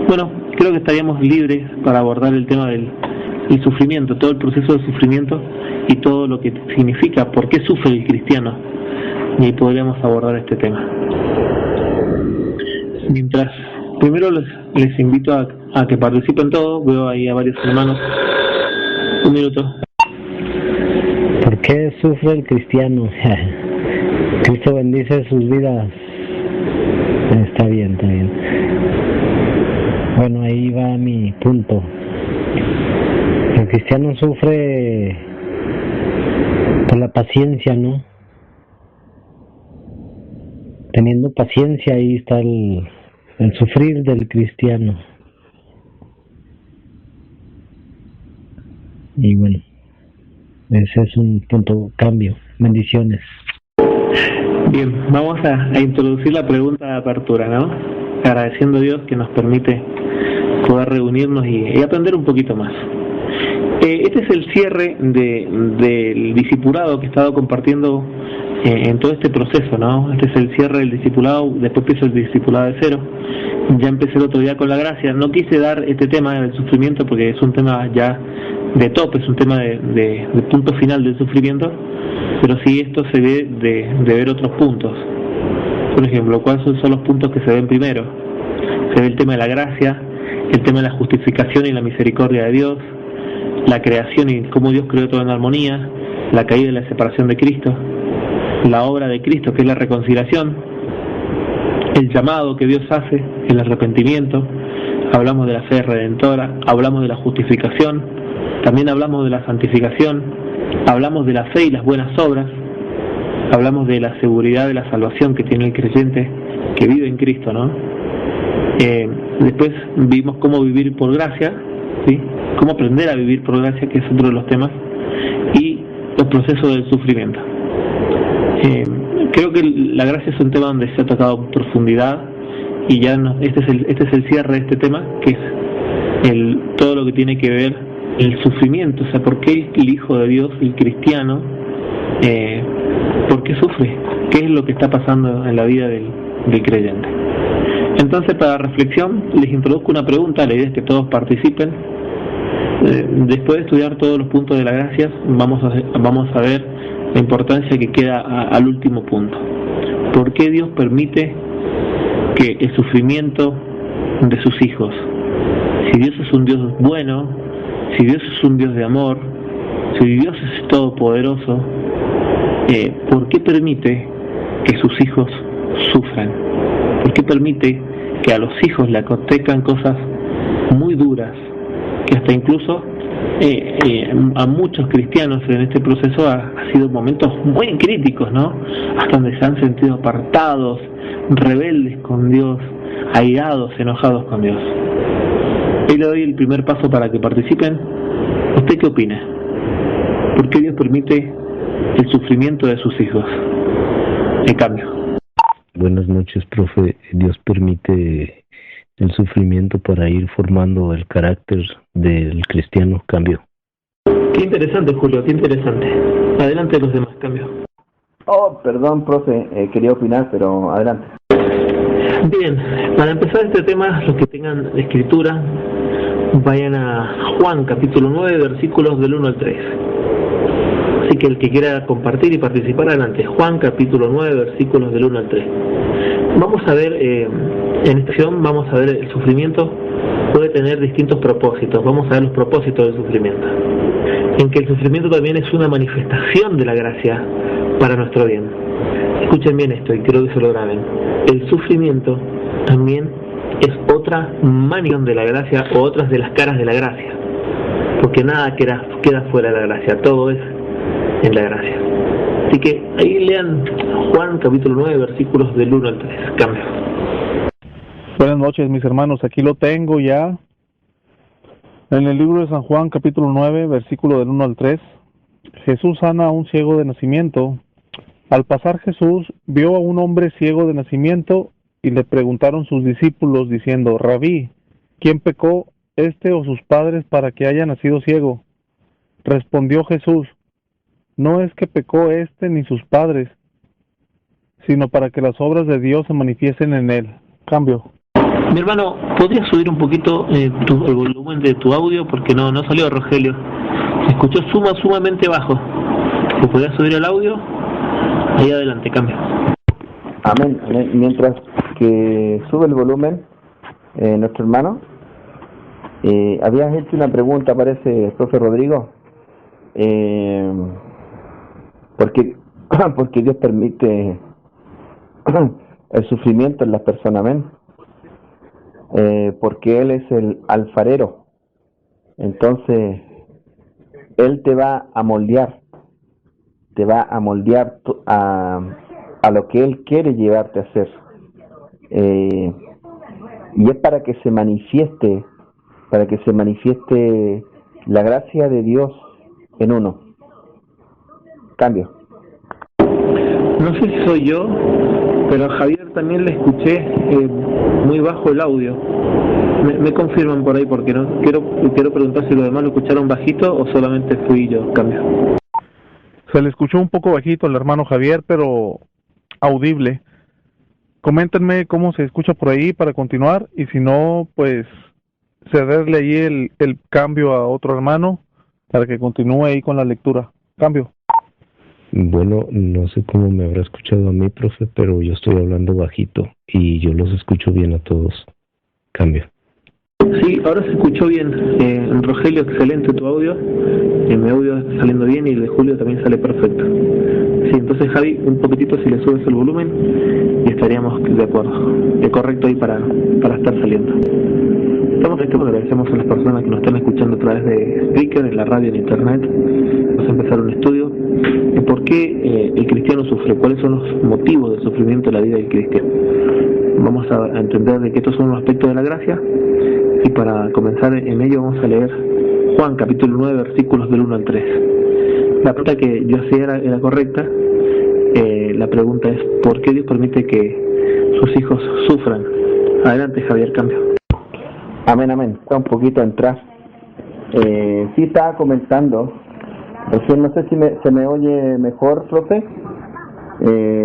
Bueno, creo que estaríamos libres para abordar el tema del sufrimiento, todo el proceso de sufrimiento y todo lo que significa, por qué sufre el cristiano, y podríamos abordar este tema. Mientras, primero les invito a que participen todos, veo ahí a varios hermanos. Un minuto. ¿Por qué sufre el cristiano? Cristo bendice sus vidas. Está bien, está bien. Bueno, ahí va mi punto. El cristiano sufre por la paciencia, ¿no? Teniendo paciencia, ahí está el sufrir del cristiano. Y bueno, ese es un punto cambio. Bendiciones. Bien, vamos a introducir la pregunta de apertura, ¿no? Agradeciendo a Dios que nos permite poder reunirnos y aprender un poquito más. Este es el cierre del discipulado que he estado compartiendo en todo este proceso, ¿no? Este es el cierre del discipulado, después empiezo el discipulado de cero. Ya empecé el otro día con la gracia. No quise dar este tema del sufrimiento porque es un tema ya de tope, es un tema de punto final del sufrimiento, pero sí esto se ve de ver otros puntos. Por ejemplo, ¿cuáles son los puntos que se ven primero? Se ve el tema de la gracia, el tema de la justificación y la misericordia de Dios, la creación y cómo Dios creó todo en armonía, la caída y la separación de Cristo, la obra de Cristo que es la reconciliación, el llamado que Dios hace, el arrepentimiento, hablamos de la fe redentora, hablamos de la justificación, también hablamos de la santificación, hablamos de la fe y las buenas obras, hablamos de la seguridad de la salvación que tiene el creyente que vive en Cristo, ¿no? Después vimos cómo vivir por gracia, ¿sí? Cómo aprender a vivir por gracia, que es otro de los temas, y los procesos del sufrimiento. Creo que la gracia es un tema donde se ha tocado en profundidad y ya este es el cierre de este tema, que es todo lo que tiene que ver el sufrimiento, o sea, por qué el Hijo de Dios, el cristiano, por qué sufre, qué es lo que está pasando en la vida del creyente. Entonces, para reflexión, les introduzco una pregunta, la idea es que todos participen. Después de estudiar todos los puntos de la gracia, vamos a ver la importancia que queda al último punto. ¿Por qué Dios permite que el sufrimiento de sus hijos? Si Dios es un Dios bueno, si Dios es un Dios de amor, si Dios es todopoderoso, ¿por qué permite que sus hijos sufran? ¿Por qué permite que a los hijos le acontezcan cosas muy duras, que hasta incluso a muchos cristianos en este proceso ha sido momentos muy críticos, ¿no? Hasta donde se han sentido apartados, rebeldes con Dios, airados, enojados con Dios. Hoy le doy el primer paso para que participen. ¿Usted qué opina? ¿Por qué Dios permite el sufrimiento de sus hijos? En cambio. Buenas noches, profe. Dios permite el sufrimiento para ir formando el carácter del cristiano. Cambio. Qué interesante, Julio, qué interesante. Adelante los demás, cambio. Oh, perdón, profe, quería opinar, pero adelante. Bien, para empezar este tema, los que tengan escritura, vayan a Juan, capítulo 9, versículos del 1 al 3. Así que el que quiera compartir y participar, adelante. Juan, capítulo 9, versículos del 1 al 3. Vamos a ver, en esta sección, vamos a ver el sufrimiento puede tener distintos propósitos. Vamos a ver los propósitos del sufrimiento. En que el sufrimiento también es una manifestación de la gracia para nuestro bien. Escuchen bien esto y quiero que se lo graben. El sufrimiento también es otra manifestación de la gracia o otras de las caras de la gracia. Porque nada queda fuera de la gracia, todo es en la gracia. Así que ahí lean Juan capítulo 9 versículos del 1 al 3. Cambio. Buenas noches, mis hermanos, aquí lo tengo ya. En el libro de San Juan capítulo 9 versículo del 1 al 3, Jesús sana a un ciego de nacimiento. Al pasar Jesús vio a un hombre ciego de nacimiento y le preguntaron sus discípulos diciendo: Rabí, ¿quién pecó, este o sus padres, para que haya nacido ciego? Respondió Jesús: no es que pecó este ni sus padres, sino para que las obras de Dios se manifiesten en él. Cambio. Mi hermano, ¿podrías subir un poquito el volumen de tu audio? Porque no salió, Rogelio. Se escuchó sumamente bajo. ¿Se podría subir el audio? Ahí adelante, cambia. Amén, amén. Mientras que sube el volumen, nuestro hermano, habías hecho una pregunta, parece, profe Rodrigo. Porque Dios permite el sufrimiento en las personas, amén. Porque Él es el alfarero. Entonces, Él te va a moldear. Te va a moldear a lo que Él quiere llevarte a hacer. Y es para que se manifieste la gracia de Dios en uno. Cambio. No sé si soy yo, pero a Javier también le escuché muy bajo el audio. Me confirman por ahí, porque no quiero preguntar si los demás lo escucharon bajito o solamente fui yo. Cambio. Se le escuchó un poco bajito al hermano Javier, pero audible. Coméntenme cómo se escucha por ahí para continuar, y si no, pues cederle ahí el cambio a otro hermano para que continúe ahí con la lectura. Cambio. Bueno, no sé cómo me habrá escuchado a mí, profe, pero yo estoy hablando bajito y yo los escucho bien a todos. Cambio. Sí, ahora se escuchó bien. Rogelio, excelente tu audio. Mi audio está saliendo bien y el de Julio también sale perfecto. Sí, entonces Javi, un poquitito si le subes el volumen y estaríamos de acuerdo. Es correcto ahí para estar saliendo. Estamos agradecemos a las personas que nos están escuchando a través de Spreaker, en la radio, en internet. Vamos a empezar un estudio de por qué el cristiano sufre, cuáles son los motivos del sufrimiento de la vida del cristiano. Vamos a entender de que estos son los aspectos de la gracia, y para comenzar en ello vamos a leer Juan capítulo 9 versículos del 1 al 3. La pregunta que yo hacía era correcta. La pregunta es ¿por qué Dios permite que sus hijos sufran? Adelante, Javier, cambio. Amén, amén. Está un poquito a entrar. Sí, estaba comentando. Recién no sé si se me oye mejor, profe.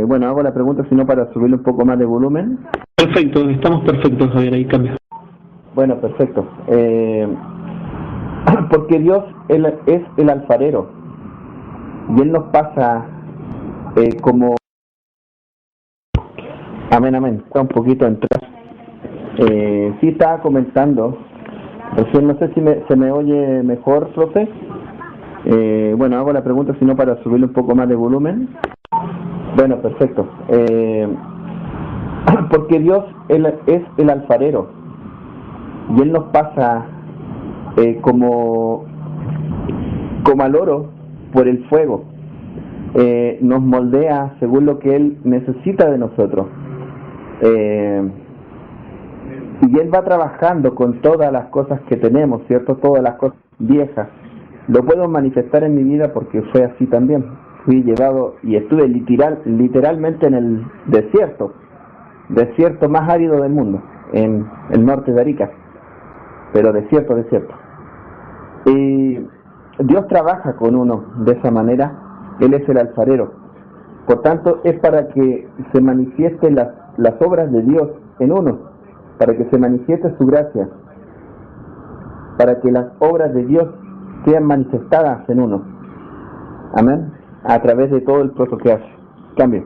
Bueno, hago la pregunta, sino para subirle un poco más de volumen. Perfecto, estamos perfectos, Javier, ahí cambio. Bueno, perfecto. Porque Dios Él es el alfarero y Él nos pasa como... Amén, amén. Está un poquito a entrar. Sí, estaba comentando. Recién no sé si se me oye mejor, profe. Bueno, hago la pregunta, sino para subirle un poco más de volumen. Bueno, perfecto. Porque Dios Él es el alfarero y Él nos pasa como al oro por el fuego. Nos moldea según lo que Él necesita de nosotros. Y Él va trabajando con todas las cosas que tenemos, ¿cierto? Todas las cosas viejas. Lo puedo manifestar en mi vida porque fue así también. Fui llevado y estuve literalmente en el desierto más árido del mundo, en el norte de Arica, pero desierto. Y Dios trabaja con uno de esa manera. Él es el alfarero. Por tanto, es para que se manifiesten las obras de Dios en uno, para que se manifieste su gracia, para que las obras de Dios sean manifestadas en uno. Amén. A través de todo el proceso que hace. Cambio.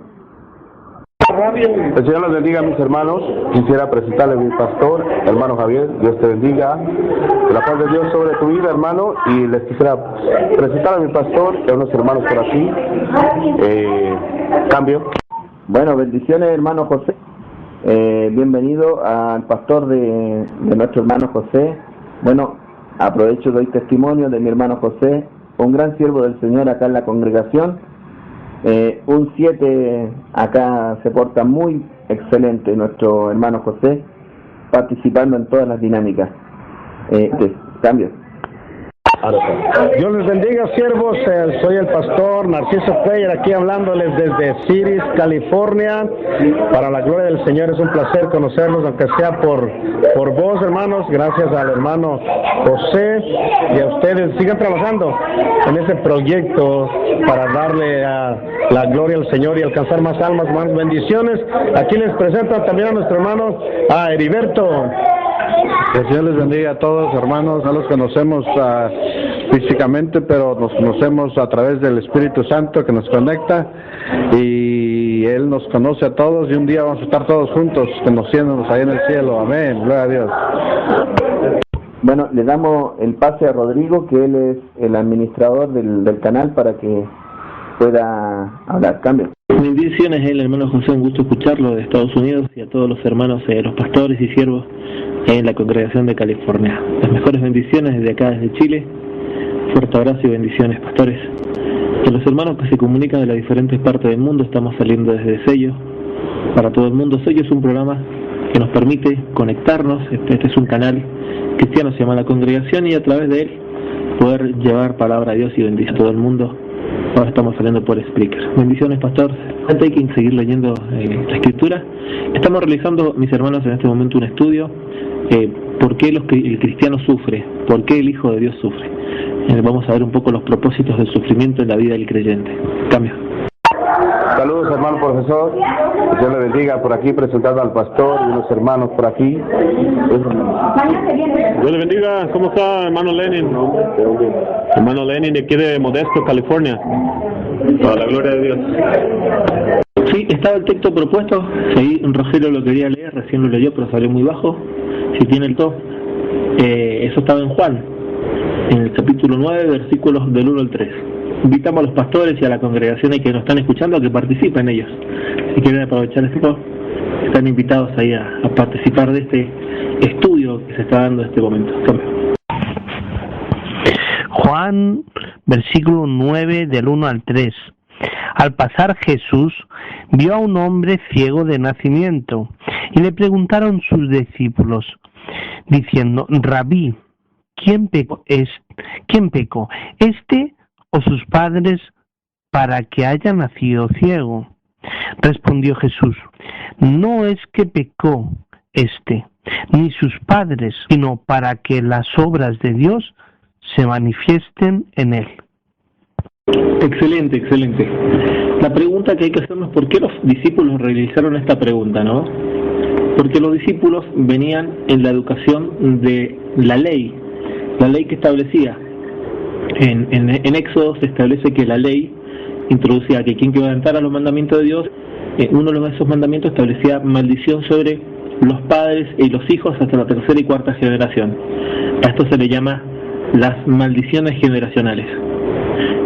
El Señor los bendiga, mis hermanos. Quisiera presentarle a mi pastor, hermano Javier. Dios te bendiga. Que la paz de Dios sobre tu vida, hermano. Y les quisiera presentar a mi pastor y a unos hermanos por aquí. Cambio. Bueno, bendiciones, hermano José. Bienvenido al pastor de nuestro hermano José. Bueno, aprovecho, doy testimonio de mi hermano José, un gran siervo del Señor acá en la congregación. Un 7 acá, se porta muy excelente nuestro hermano José, participando en todas las dinámicas. Cambio. Dios les bendiga, siervos. Soy el pastor Narciso Cuellar, aquí hablándoles desde Ciris, California. Para la gloria del Señor, es un placer conocerlos, aunque sea por vos, hermanos. Gracias al hermano José y a ustedes. Sigan trabajando en ese proyecto para darle la gloria al Señor y alcanzar más almas, más bendiciones. Aquí les presento también a nuestro hermano Heriberto. Que el Señor les bendiga a todos, hermanos. No los conocemos físicamente, pero nos conocemos a través del Espíritu Santo que nos conecta, y Él nos conoce a todos, y un día vamos a estar todos juntos conociéndonos ahí en el cielo. Amén. Gloria a Dios. Bueno, le damos el pase a Rodrigo, que él es el administrador del canal, para que pueda hablar. Cambio. Bendiciones, el hermano José, un gusto escucharlo de Estados Unidos, y a todos los hermanos, los pastores y siervos en la congregación de California. Las mejores bendiciones desde acá, desde Chile. Fuerte abrazo y bendiciones, pastores. A los hermanos que se comunican de las diferentes partes del mundo, estamos saliendo desde Sello para todo el mundo. Sello es un programa que nos permite conectarnos. Este es un canal cristiano, se llama La Congregación, y a través de él poder llevar palabra a Dios y bendición a todo el mundo. Ahora estamos saliendo por Spreaker. Bendiciones, pastor. Antes hay que seguir leyendo la escritura. Estamos realizando, mis hermanos, en este momento un estudio. ¿Por qué el cristiano sufre? ¿Por qué el Hijo de Dios sufre? Vamos a ver un poco los propósitos del sufrimiento en la vida del creyente. Cambio. Saludos, hermano profesor. Que Dios le bendiga. Por aquí presentando al pastor y unos hermanos por aquí. Dios le bendiga. ¿Cómo está, hermano Lenin? Hermano Lenin, de aquí de Modesto, California. Para la gloria de Dios. Sí, estaba el texto propuesto. Sí, Rogelio lo quería leer, recién lo leyó, pero salió muy bajo. Si tiene el todo. Eso estaba en Juan, en el capítulo 9, versículos del 1 al 3. Invitamos a los pastores y a la congregación que nos están escuchando a que participen ellos. Si quieren aprovechar esto, están invitados ahí a participar de este estudio que se está dando en este momento. Juan, versículo 9, del 1 al 3. Al pasar Jesús vio a un hombre ciego de nacimiento, y le preguntaron sus discípulos, diciendo: Rabí, ¿quién pecó, este o sus padres, para que haya nacido ciego? Respondió Jesús: no es que pecó este, ni sus padres, sino para que las obras de Dios se manifiesten en él. Excelente, excelente. La pregunta que hay que hacernos: ¿por qué los discípulos realizaron esta pregunta, no? Porque los discípulos venían en la educación de la ley que establecía. En Éxodo se establece que la ley introducía que quien quebrantara los mandamientos de Dios, uno de esos mandamientos establecía maldición sobre los padres y los hijos hasta la tercera y cuarta generación. A esto se le llama las maldiciones generacionales.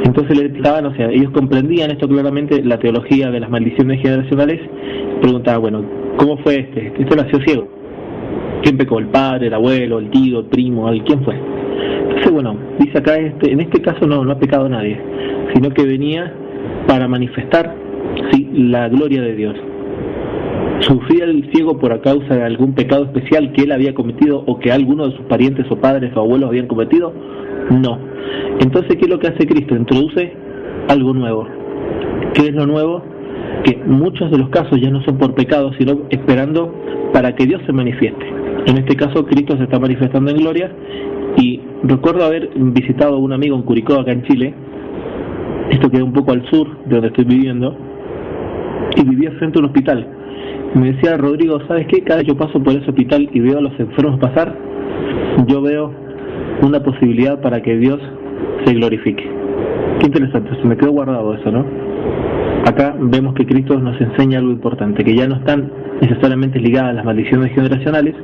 Entonces le explicaban, o sea, ellos comprendían esto claramente, la teología de las maldiciones generacionales. Preguntaban, bueno, ¿cómo fue este? Este nació ciego. ¿Quién pecó? ¿El padre, el abuelo, el tío, el primo? ¿Quién fue? Entonces, bueno, dice acá, en este caso no ha pecado nadie, sino que venía para manifestar, sí, la gloria de Dios. ¿Sufría el ciego por causa de algún pecado especial que él había cometido o que alguno de sus parientes o padres o abuelos habían cometido? No. Entonces, ¿qué es lo que hace Cristo? Introduce algo nuevo. ¿Qué es lo nuevo? Que muchos de los casos ya no son por pecado, sino esperando para que Dios se manifieste. En este caso, Cristo se está manifestando en gloria. Y recuerdo haber visitado a un amigo en Curicó, acá en Chile. Esto queda un poco al sur de donde estoy viviendo, y vivía frente a un hospital. Y me decía: Rodrigo, ¿sabes qué? Cada vez que yo paso por ese hospital y veo a los enfermos pasar, yo veo una posibilidad para que Dios se glorifique. Qué interesante, se me quedó guardado eso, ¿no? Acá vemos que Cristo nos enseña algo importante, que ya no están necesariamente ligadas a las maldiciones generacionales,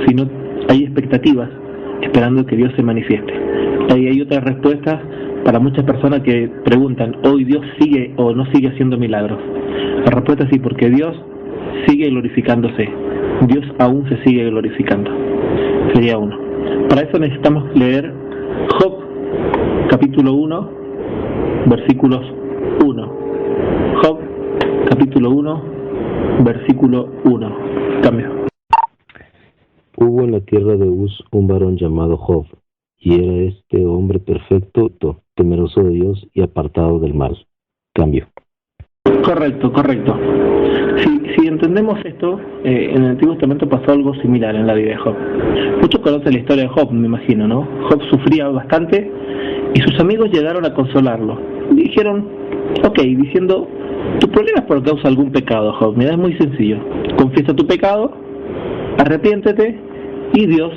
sino hay expectativas esperando que Dios se manifieste. Ahí hay otras respuestas para muchas personas que preguntan: ¿hoy Dios sigue o no sigue haciendo milagros? La respuesta es sí, porque Dios sigue glorificándose. Dios aún se sigue glorificando. Sería uno. Para eso necesitamos leer Job, capítulo 1, versículos 1. Job, capítulo 1, versículo 1. Cambio. Hubo en la tierra de Uz un varón llamado Job, y era este hombre perfecto, temeroso de Dios y apartado del mal. Cambio. Correcto. Si entendemos esto, en el Antiguo Testamento pasó algo similar en la vida de Job. Muchos conocen la historia de Job, me imagino, ¿no? Job sufría bastante y sus amigos llegaron a consolarlo. Dijeron, diciendo, tu problema es por causa de algún pecado, Job. Mira, es muy sencillo. Confiesa tu pecado, arrepiéntete y Dios